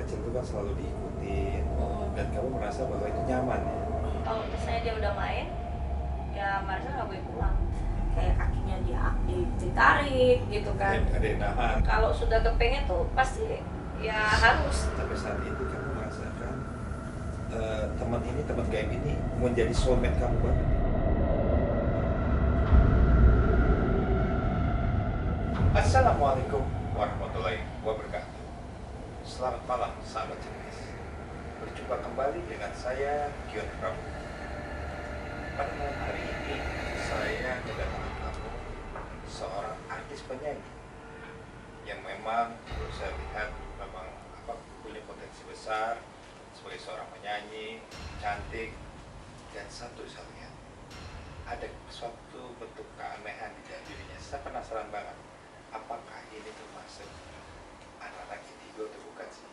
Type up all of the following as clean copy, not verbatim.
kecil itu kan selalu diikutin dan kamu merasa bahwa itu nyaman ya. Kalau misalnya dia udah main, ya Marisa nggak boleh pulang. Kayak kakinya dia ditarik gitu kan. Ada yang nahan. Kalau sudah kepengen tuh pasti ya harus. Tapi saat itu kamu merasakan teman ini, teman gaib ini menjadi soulmate kamu banget. Assalamualaikum warahmatullahi wabarakatuh. Selamat malam sahabat cerdas. Berjumpa kembali dengan saya Gion Prabu. Pada malam hari ini saya kedatangan tamu seorang artis penyanyi yang memang menurut saya lihat memang punya potensi besar sebagai seorang penyanyi, cantik, dan satu saya lihat ada suatu bentuk keanehan di dalam dirinya. Saya penasaran banget, apakah ini termasuk anak-anak indigo atau bukan sih?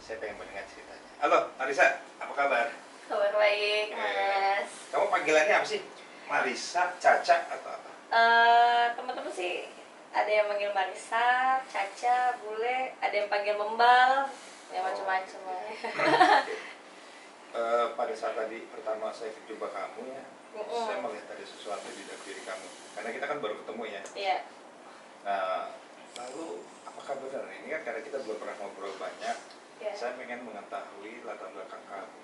Saya pengen mendengar ceritanya. Halo Marisa, apa kabar? Kabar baik, Mas. Kamu panggilannya apa sih? Marisa, Caca, atau apa? Teman-teman sih ada yang manggil Marisa, Caca, Bule, ada yang panggil Membal, ya macam-macam lah. Pada saat tadi pertama saya jumpa kamu ya, saya melihat ada sesuatu di dalam diri kamu. Karena kita kan baru ketemu ya. Iya. Nah, lalu apakah benar ini kan karena kita belum pernah ngobrol banyak, saya pengen mengetahui latar belakang kamu.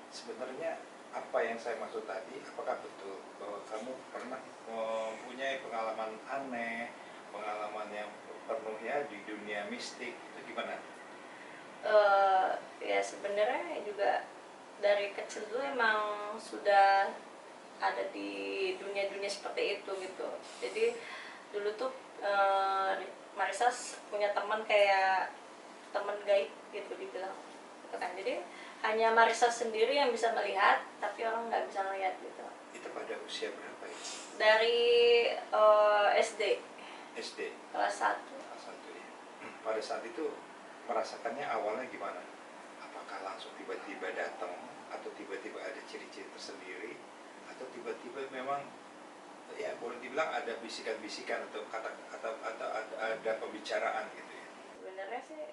Sebenarnya apa yang saya maksud tadi, apakah betul bahwa kamu pernah mempunyai pengalaman aneh, pengalaman yang penuh ya di dunia mistik, itu gimana? Ya sebenarnya juga dari kecil dulu emang sudah ada di dunia-dunia seperti itu gitu. Jadi dulu tuh Marisa punya teman kayak teman gaib gitu dibilang gitu kan. Jadi hanya Marisa sendiri yang bisa melihat, tapi orang nggak bisa melihat gitu. Itu pada usia berapa ya? Dari SD kelas 1. Kelas 1 ya. Pada saat itu merasakannya awalnya gimana? Apakah langsung tiba-tiba datang atau tiba-tiba ada ciri-ciri tersendiri atau tiba-tiba memang ya boleh dibilang ada bisikan-bisikan atau kata-kata atau ada pembicaraan gitu ya? Sebenarnya sih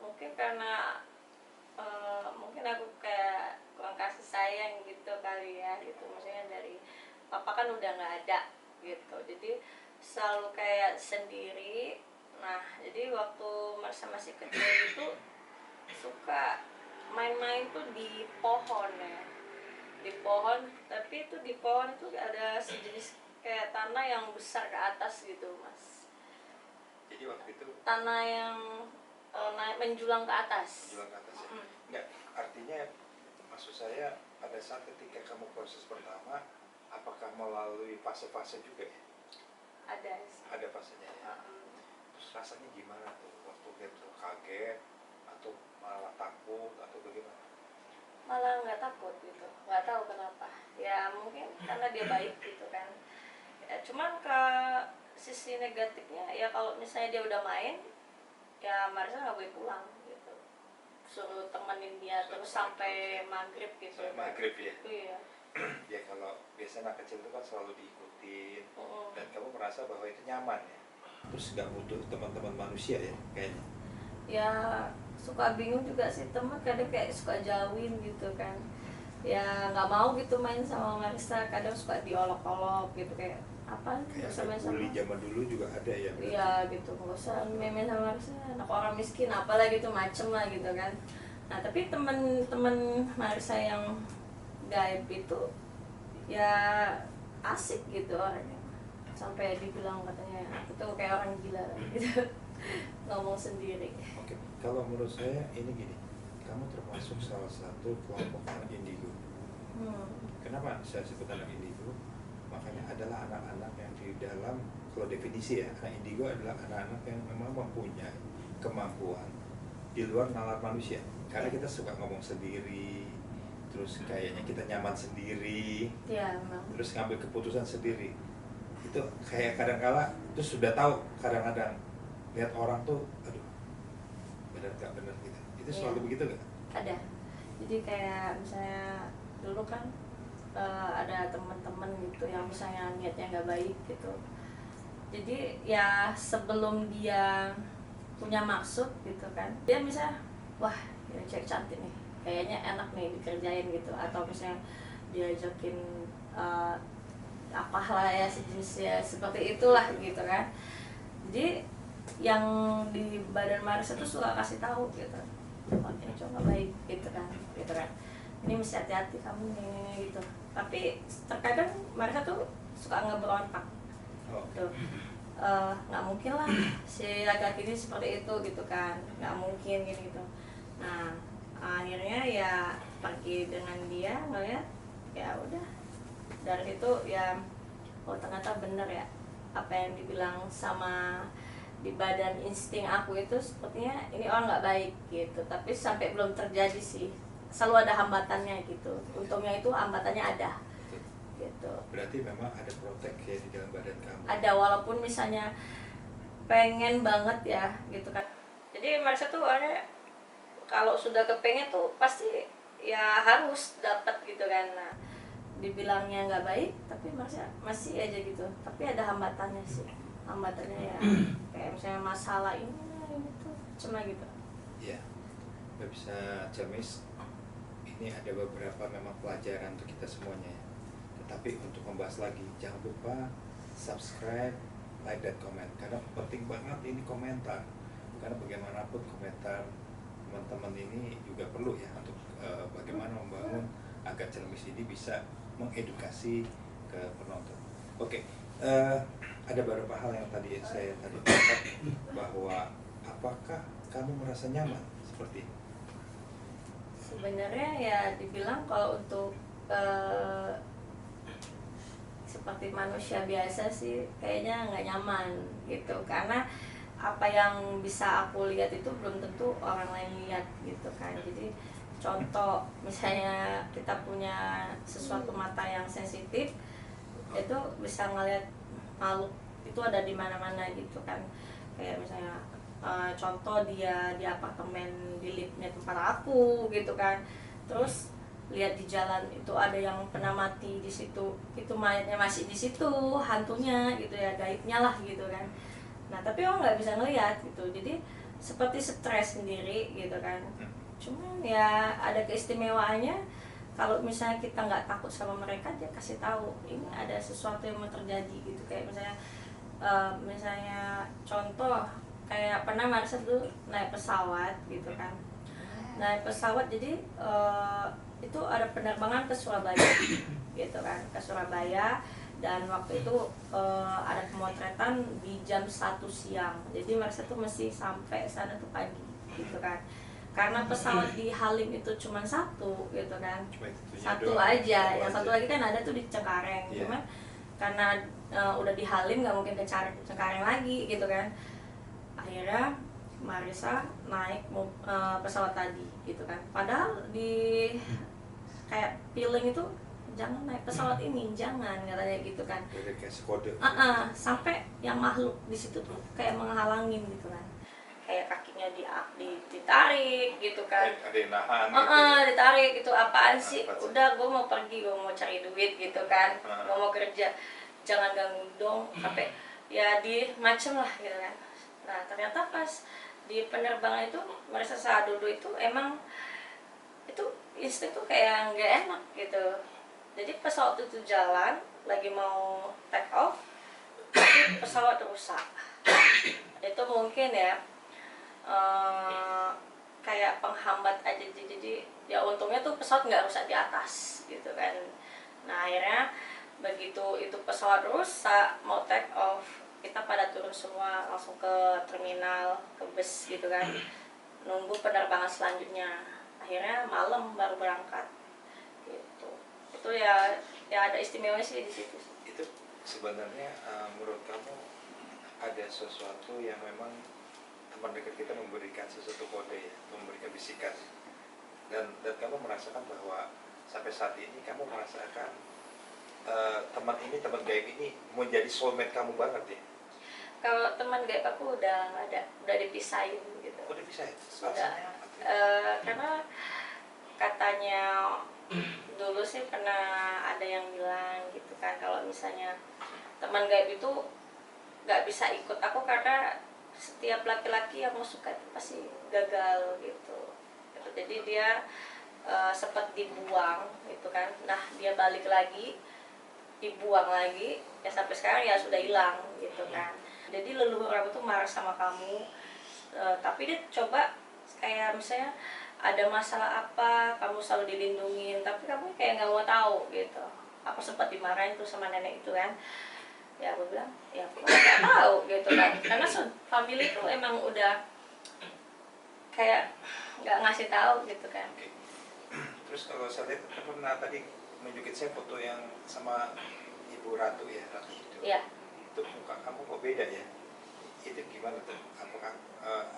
mungkin karena mungkin aku kayak kurang kasih sayang gitu kali ya gitu, maksudnya dari papa kan udah nggak ada gitu, jadi selalu kayak sendiri. Nah jadi waktu masih kecil itu suka main-main tuh di pohon ya, di pohon, tapi itu di pohon itu ada sejenis kayak tanah yang besar ke atas gitu Mas. Jadi waktu itu Tanah yang menjulang ke atas. menjulang ke atas ya? Enggak, artinya maksud saya pada saat ketika kamu proses pertama, apakah melalui fase-fase juga ya? Ada Fasenya ya? Terus rasanya gimana tuh waktu lihat tuh, kaget atau malah takut atau bagaimana? malah nggak takut gitu, nggak tahu kenapa ya, mungkin karena dia baik gitu kan ya. Cuman ke sisi negatifnya ya, kalau misalnya dia udah main ya Marisa nggak boleh pulang gitu, suruh temenin dia terus sampai maghrib gitu. Maghrib ya? Iya. Ya kalau biasa anak kecil itu kan selalu diikutin dan kamu merasa bahwa itu nyaman ya, terus nggak butuh teman-teman manusia ya kayaknya. Ya suka bingung juga sih, teman kadang kayak suka jauhin gitu kan ya, nggak mau gitu main sama Marisa, kadang suka diolok-olok gitu, kayak apa nggak usah main sama. Bully zaman dulu juga ada ya? Iya gitu, nggak usah main sama Marisa, anak orang miskin apalah gitu, macem lah gitu kan. Nah tapi temen-temen Marisa yang gaib itu ya asik gitu orangnya, sampai dibilang katanya aku tuh kayak orang gila gitu. Ngomong sendiri. Oke, kalau menurut saya ini gini, kamu termasuk salah satu kelompok anak indigo. Kenapa saya sebut anak indigo? Makanya adalah anak-anak yang di dalam, kalau definisi ya, anak indigo adalah anak-anak yang memang mempunyai kemampuan di luar nalar manusia. Karena kita suka ngomong sendiri, terus kayaknya kita nyaman sendiri, ya, memang. Terus ngambil keputusan sendiri. Itu kayak kadang-kala terus sudah tahu, kadang-kadang lihat orang tuh, aduh, benar nggak benar gitu. Itu selalu begitu nggak? Ada. Jadi kayak misalnya dulu kan ada teman-teman gitu yang misalnya niatnya nggak baik gitu. Jadi ya sebelum dia punya maksud gitu kan, dia misalnya wah ini cewek cantik nih, kayaknya enak nih dikerjain gitu, atau misalnya diajakin apalah ya sejenisnya seperti itulah gitu kan. Jadi yang di badan Marisa tuh suka kasih tahu gitu, oh ini cowok nggak baik gitu kan, ini mesti hati-hati kamu nih gitu. Tapi terkadang Marisa tuh suka ngeberontak tuh, nggak mungkin lah si laki-laki ini seperti itu gitu kan, nggak mungkin gitu. Nah akhirnya ya pergi dengan dia ngeliat, ya udah dari situ ya, oh ternyata bener ya apa yang dibilang sama di badan insting aku itu, sepertinya ini orang nggak baik gitu. Tapi sampai belum terjadi sih, selalu ada hambatannya gitu. Untungnya itu hambatannya ada gitu. Berarti memang ada protek ya di dalam badan kamu. Ada, walaupun misalnya pengen banget ya gitu kan. Jadi Marisa tuh orangnya kalau sudah kepengen tuh pasti ya harus dapat gitu kan. Nah dibilangnya nggak baik tapi masih aja gitu, tapi ada hambatannya sih. Hambatannya ya kayak misalnya masalah ini tuh cuma gitu Ya, nggak bisa Jamis. Ini ada beberapa memang pelajaran untuk kita semuanya ya. Tetapi untuk membahas lagi, jangan lupa subscribe, like, dan komen. Karena penting banget ini komentar. Karena bagaimanapun komentar teman-teman ini juga perlu ya untuk bagaimana membangun agar Cilemis ini bisa mengedukasi ke penonton. Oke, ada beberapa hal yang tadi saya tangkap bahwa apakah kamu merasa nyaman seperti ini? sebenarnya. Ya dibilang kalau untuk seperti manusia biasa sih kayaknya nggak nyaman gitu, karena apa yang bisa aku lihat itu belum tentu orang lain lihat gitu kan. Jadi contoh misalnya kita punya sesuatu mata yang sensitif, itu bisa ngelihat makhluk itu ada di mana-mana gitu kan. Kayak misalnya contoh dia di apartemen di liftnya tempat aku gitu kan, terus lihat di jalan itu ada yang pernah mati di situ, itu mayatnya masih di situ, hantunya gitu ya, gaibnya lah gitu kan. Nah tapi orang nggak bisa ngelihat gitu, jadi seperti stres sendiri gitu kan. Cuman ya ada keistimewaannya, kalau misalnya kita nggak takut sama mereka, dia kasih tahu ini ada sesuatu yang mau terjadi gitu. Kayak misalnya contoh kayak pernah Marisa tuh naik pesawat gitu kan, naik pesawat. Jadi itu ada penerbangan ke Surabaya gitu kan, ke Surabaya. Dan waktu itu ada pemotretan di jam 1 siang, jadi Marisa tuh mesti sampai sana tuh pagi gitu kan. Karena pesawat di Halim itu cuma satu gitu kan, satu aja, yang satu lagi kan ada tuh di Cengkareng. Cuman karena udah di Halim nggak mungkin ke Cengkareng lagi gitu kan. Akhirnya Marisa naik pesawat tadi gitu kan, padahal di kayak feeling itu jangan naik pesawat ini, jangan katanya gitu kan. Kode. Sampai yang makhluk di situ tuh kayak menghalangin gitu kan, kayak kakinya ditarik gitu kan. Ada yang nahan gitu. Ditarik gitu, apaan sih, udah gue mau pergi, gue mau cari duit gitu kan, gue mau kerja, jangan ganggu dong, sampai ya di macem lah gitu kan. Nah ternyata pas di penerbangan itu Marisa saat duduk itu emang itu insting tuh kayak nggak enak gitu. Jadi pesawat itu jalan lagi mau take off, tapi pesawat rusak. Itu mungkin ya kayak penghambat aja. Jadi ya untungnya tuh pesawat nggak rusak di atas gitu kan. Nah akhirnya begitu itu pesawat rusak mau take off, kita pada turun semua langsung ke terminal, ke bus gitu kan, nunggu penerbangan selanjutnya. Akhirnya malam baru berangkat gitu. Itu ya ada istimewanya sih di situ. Itu sebenarnya menurut kamu ada sesuatu yang memang teman dekat kita memberikan sesuatu kode ya, memberikan bisikan, dan kamu merasakan bahwa sampai saat ini kamu merasakan teman gaib ini menjadi soulmate kamu banget ya? Kalau teman gaib aku udah nggak ada, udah dipisahin gitu. Udah dipisahin? Sudah. Karena katanya dulu sih pernah ada yang bilang gitu kan, kalau misalnya teman gaib itu nggak bisa ikut aku karena setiap laki-laki yang mau suka itu pasti gagal gitu. jadi dia sempat dibuang gitu kan. Nah dia balik lagi, dibuang lagi, ya sampai sekarang ya sudah hilang gitu kan. Jadi leluhur aku tuh marah sama kamu, tapi dia coba kayak misalnya ada masalah apa kamu selalu dilindungin, tapi kamu kayak nggak mau tahu gitu. Aku sempat dimarahin tuh sama nenek itu kan, ya aku bilang ya aku nggak tahu gitu kan, karena family itu emang udah kayak nggak ngasih tahu gitu kan. Oke. Terus kalau saya lihat pernah tadi nunjukin saya foto yang sama Ibu Ratu ya, Ratu itu. Iya. Itu muka kamu kok beda ya? Itu gimana tuh? Apakah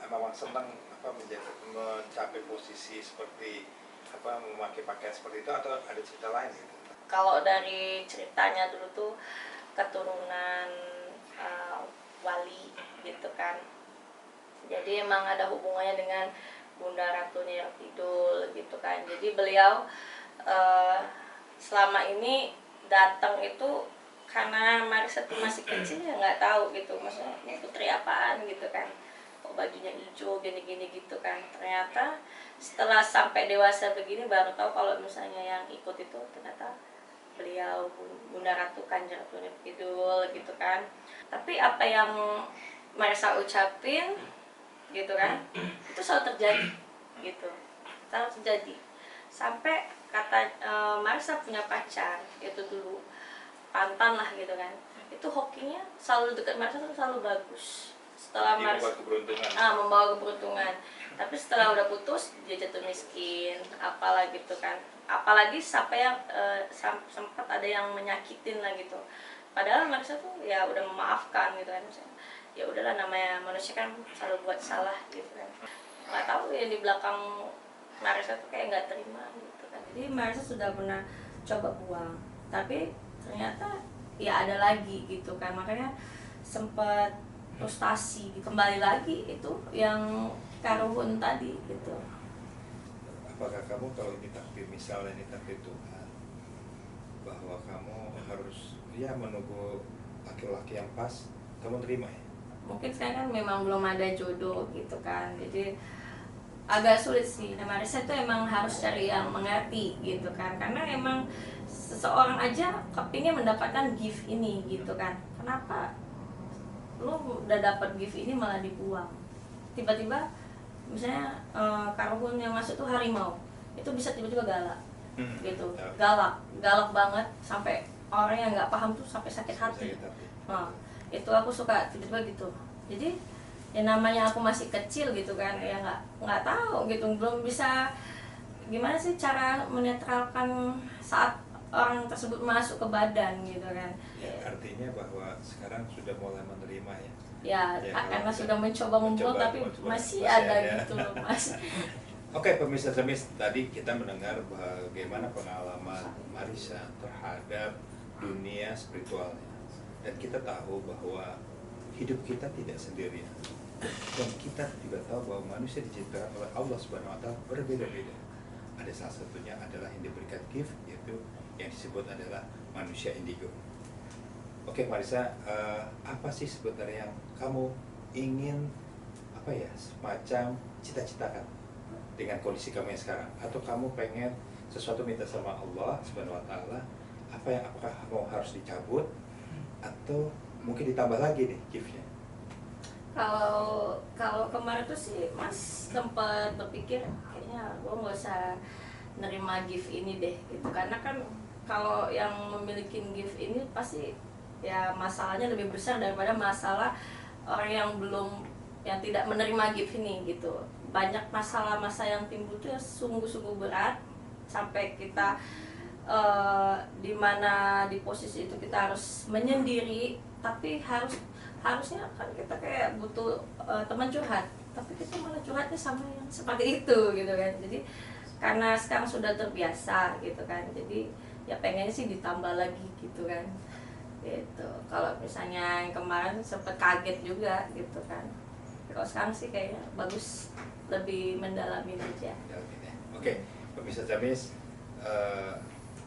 memang senang mencapai posisi seperti memakai pakaian seperti itu, atau ada cerita lain gitu? Kalau dari ceritanya dulu tuh keturunan wali gitu kan, jadi emang ada hubungannya dengan Bunda Ratu Nyai Kidul gitu kan. Jadi beliau selama ini datang itu karena Marissa tuh masih kecil ya nggak tahu gitu, maksudnya ini putri apaan gitu kan, kok bajunya hijau gini-gini gitu kan. Ternyata setelah sampai dewasa begini baru tahu kalau misalnya yang ikut itu ternyata beliau Bunda Ratu Kanjeng Ratu Nyai Kidul gitu kan. Tapi apa yang Marissa ucapin gitu kan, itu selalu terjadi gitu, selalu terjadi. Sampai kata Marissa punya pacar itu dulu Pantan lah gitu kan, itu hokinya selalu dekat Marissa tuh selalu bagus. Setelah Marissa membawa keberuntungan, tapi setelah udah putus dia jatuh miskin apalah gitu kan. Apalagi sampai yang sempat ada yang menyakitin lah gitu, padahal Marissa tuh ya udah memaafkan gitu kan. Ya udahlah, namanya manusia kan selalu buat salah gitu kan. Nggak tahu yang di belakang Marissa tuh kayak nggak terima gitu kan. Jadi Marissa sudah pernah coba buang, tapi ternyata ya ada lagi gitu kan. Makanya sempat frustasi, kembali lagi itu yang karuhun tadi gitu. Apakah kamu kalau ini takdir, misalnya ini takdir Tuhan, bahwa kamu harus ya menunggu laki-laki yang pas, kamu terima ya? Mungkin sekarang kan memang belum ada jodoh gitu kan, jadi agak sulit sih. Nah Marissa itu emang harus cari yang mengerti gitu kan, karena emang seseorang aja kepingin mendapatkan gift ini gitu kan. Kenapa lu udah dapat gift ini malah dibuang? Tiba-tiba misalnya karuhun yang masuk tuh harimau, itu bisa tiba-tiba galak gitu, galak banget sampai orang yang nggak paham tuh sampai sakit hati. Nah, itu aku suka tiba-tiba gitu. Jadi ya namanya aku masih kecil gitu kan, ya nggak tahu gitu, belum bisa gimana sih cara menetralkan saat orang tersebut masuk ke badan gitu kan. Ya, artinya bahwa sekarang sudah mulai menerima ya. Ya karena sudah mencoba membuang tapi masih ada gitu loh Mas. Oke, pemirsa Semis, tadi kita mendengar bagaimana pengalaman Marissa terhadap dunia spiritualnya. Dan kita tahu bahwa hidup kita tidak sendirian. Dan kita juga tahu bahwa manusia diciptakan oleh Allah Subhanahu wa Ta'ala berbeda-beda. Ada salah satunya adalah yang diberikan gift, yaitu yang disebut adalah manusia indigo. Oke Marissa, apa sih sebenarnya yang kamu ingin semacam cita-citakan dengan kondisi kamu yang sekarang? Atau kamu pengen sesuatu minta sama Allah Subhanahu wa Ta'ala, apakah kamu harus dicabut atau mungkin ditambah lagi nih giftnya? Kalau kemarin tuh sih Mas sempat berpikir kayaknya gue nggak usah nerima gift ini deh gitu, karena kan kalau yang memiliki gift ini pasti ya masalahnya lebih besar daripada masalah orang yang tidak menerima gift ini gitu. Banyak masalah-masalah yang timbul tuh ya sungguh-sungguh berat, sampai kita dimana di posisi itu kita harus menyendiri, tapi harusnya kan kita kayak butuh teman curhat, tapi kita malah curhatnya sama yang seperti itu gitu kan. Jadi karena sekarang sudah terbiasa gitu kan, jadi ya pengennya sih ditambah lagi gitu kan gitu. Kalau misalnya yang kemarin sempet kaget juga gitu kan, kalau sekarang sih kayaknya bagus lebih mendalamin aja. Oke, pemirsa Jamis,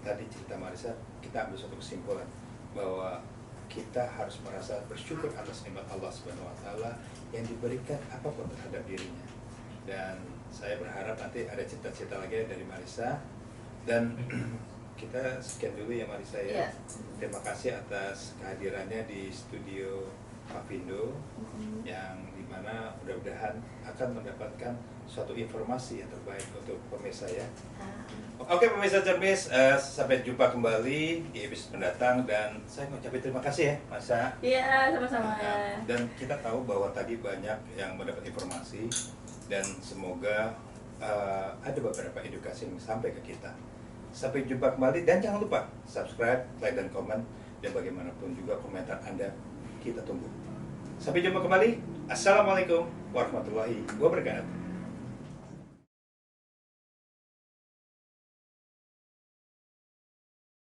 tadi cerita Marissa, kita ambil suatu kesimpulan bahwa kita harus merasa bersyukur atas nikmat Allah Subhanahu wa Ta'ala yang diberikan apapun terhadap dirinya. Dan saya berharap nanti ada cerita-cerita lagi dari Marissa. Dan kita sekian dulu ya Marissa ya. Iya. Terima kasih atas kehadirannya di studio Pavindo, yang dimana mudah-mudahan akan mendapatkan suatu informasi yang terbaik untuk pemirsa ya. Oke pemirsa cermis, sampai jumpa kembali di episode mendatang, dan saya mengucapkan terima kasih ya Marissa. Iya, sama-sama. Dan kita tahu bahwa tadi banyak yang mendapat informasi, dan semoga ada beberapa edukasi yang sampai ke kita. Sampai jumpa kembali, dan jangan lupa subscribe, like, dan komen, dan bagaimanapun juga komentar Anda kita tunggu. Sampai jumpa kembali. Assalamualaikum warahmatullahi wabarakatuh.